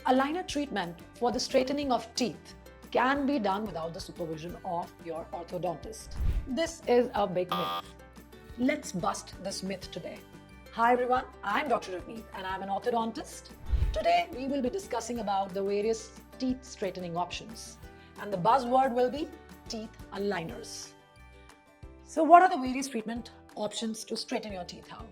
Aligner treatment for the straightening of teeth can be done without the supervision of your orthodontist. This is a big myth. Let's bust this myth today. Hi everyone, I'm Dr. Ravneet and I'm an orthodontist. Today we will be discussing about the various teeth straightening options, and the buzzword will be teeth aligners. So what are the various treatment options to straighten your teeth out?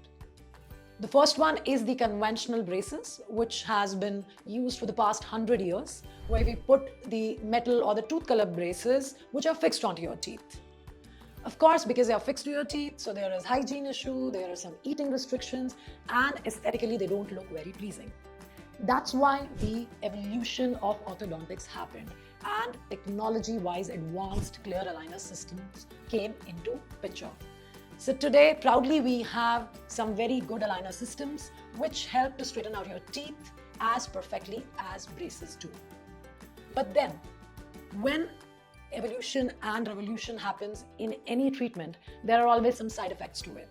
The first one is the conventional braces, which has been used for the past 100 years, where we put the metal or the tooth color braces which are fixed onto your teeth. Of course, because they are fixed to your teeth, so there is hygiene issue, there are some eating restrictions, and aesthetically they don't look very pleasing. That's why the evolution of orthodontics happened, and technology-wise advanced clear aligner systems came into picture. So today, proudly, we have some very good aligner systems which help to straighten out your teeth as perfectly as braces do. But then, when evolution and revolution happens in any treatment, there are always some side effects to it.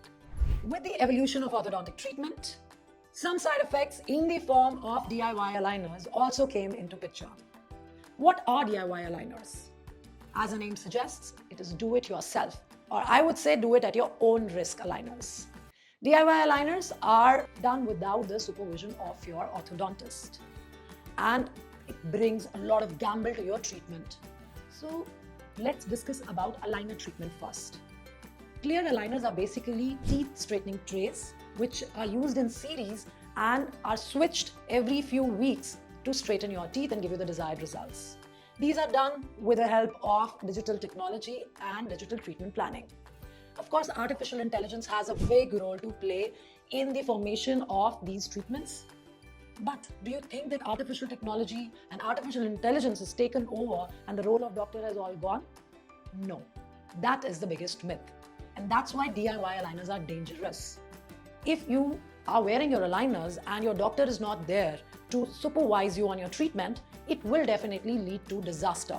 With the evolution of orthodontic treatment, some side effects in the form of DIY aligners also came into picture. What are DIY aligners? As the name suggests, it is do it yourself, or I would say do it at your own risk aligners. DIY aligners are done without the supervision of your orthodontist, and it brings a lot of gamble to your treatment. So let's discuss about aligner treatment first. Clear aligners are basically teeth straightening trays which are used in series and are switched every few weeks to straighten your teeth and give you the desired results. These are done with the help of digital technology and digital treatment planning. Of course, artificial intelligence has a big role to play in the formation of these treatments. But do you think that artificial technology and artificial intelligence has taken over and the role of doctor has all gone? No, that is the biggest myth. And that's why DIY aligners are dangerous. If you are wearing your aligners and your doctor is not there to supervise you on your treatment, it will definitely lead to disaster.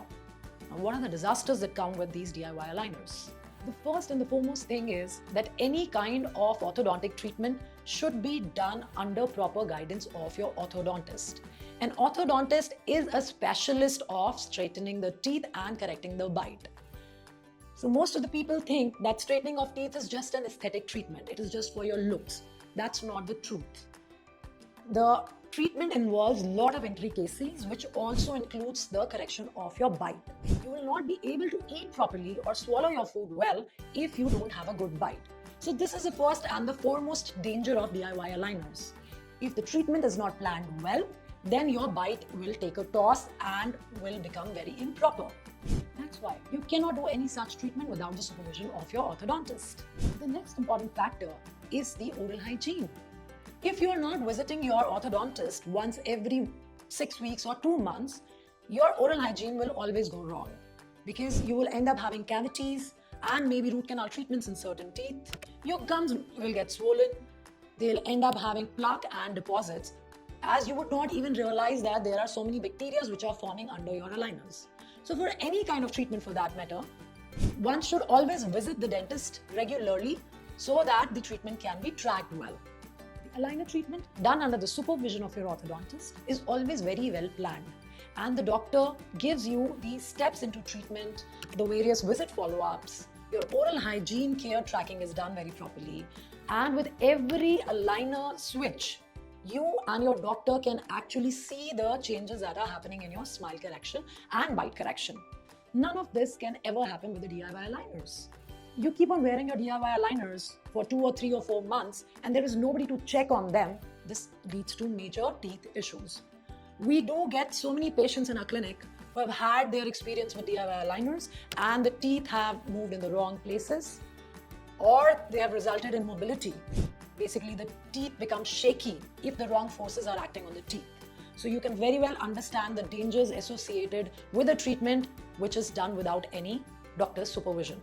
Now, what are the disasters that come with these DIY aligners? The first and the foremost thing is that any kind of orthodontic treatment should be done under proper guidance of your orthodontist. An orthodontist is a specialist of straightening the teeth and correcting the bite. So most of the people think that straightening of teeth is just an aesthetic treatment. It is just for your looks. That's not the truth. The treatment involves a lot of intricacies, which also includes the correction of your bite. You will not be able to eat properly or swallow your food well if you don't have a good bite. So this is the first and the foremost danger of DIY aligners. If the treatment is not planned well, then your bite will take a toss and will become very improper. That's why you cannot do any such treatment without the supervision of your orthodontist. The next important factor is the oral hygiene. If you are not visiting your orthodontist once every 6 weeks or 2 months, your oral hygiene will always go wrong, because you will end up having cavities and maybe root canal treatments in certain teeth. Your gums will get swollen. They'll end up having plaque and deposits, as you would not even realize that there are so many bacteria which are forming under your aligners. So for any kind of treatment for that matter, one should always visit the dentist regularly so that the treatment can be tracked well. The aligner treatment done under the supervision of your orthodontist is always very well planned, and the doctor gives you the steps into treatment, the various visit follow-ups. Your oral hygiene care tracking is done very properly, and with every aligner switch, you and your doctor can actually see the changes that are happening in your smile correction and bite correction. None of this can ever happen with the DIY aligners. You keep on wearing your DIY aligners for 2 or 3 or 4 months and there is nobody to check on them. This leads to major teeth issues. We do get so many patients in our clinic who have had their experience with DIY aligners and the teeth have moved in the wrong places, or they have resulted in mobility. Basically, the teeth become shaky if the wrong forces are acting on the teeth. So you can very well understand the dangers associated with a treatment which is done without any doctor's supervision.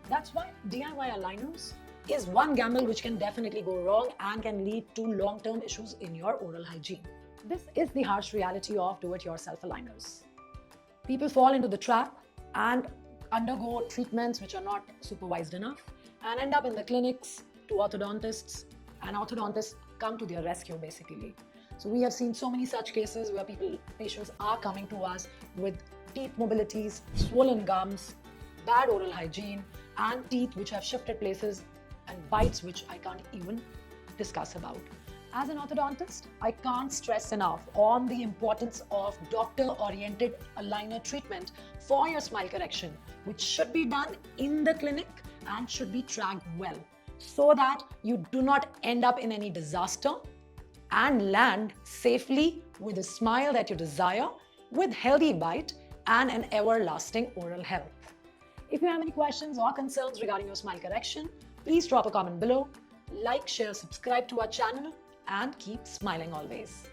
That's why DIY aligners is one gamble which can definitely go wrong and can lead to long-term issues in your oral hygiene. This is the harsh reality of do-it-yourself aligners. People fall into the trap and undergo treatments which are not supervised enough and end up in the clinics to orthodontists, and orthodontists come to their rescue basically. So we have seen so many such cases where patients are coming to us with teeth mobilities, swollen gums, bad oral hygiene, and teeth which have shifted places and bites which I can't even discuss about. As an orthodontist, I can't stress enough on the importance of doctor-oriented aligner treatment for your smile correction, which should be done in the clinic and should be tracked well, so that you do not end up in any disaster and land safely with a smile that you desire, with healthy bite and an everlasting oral health. If you have any questions or concerns regarding your smile correction, please drop a comment below. Like, share, subscribe to our channel, and keep smiling always.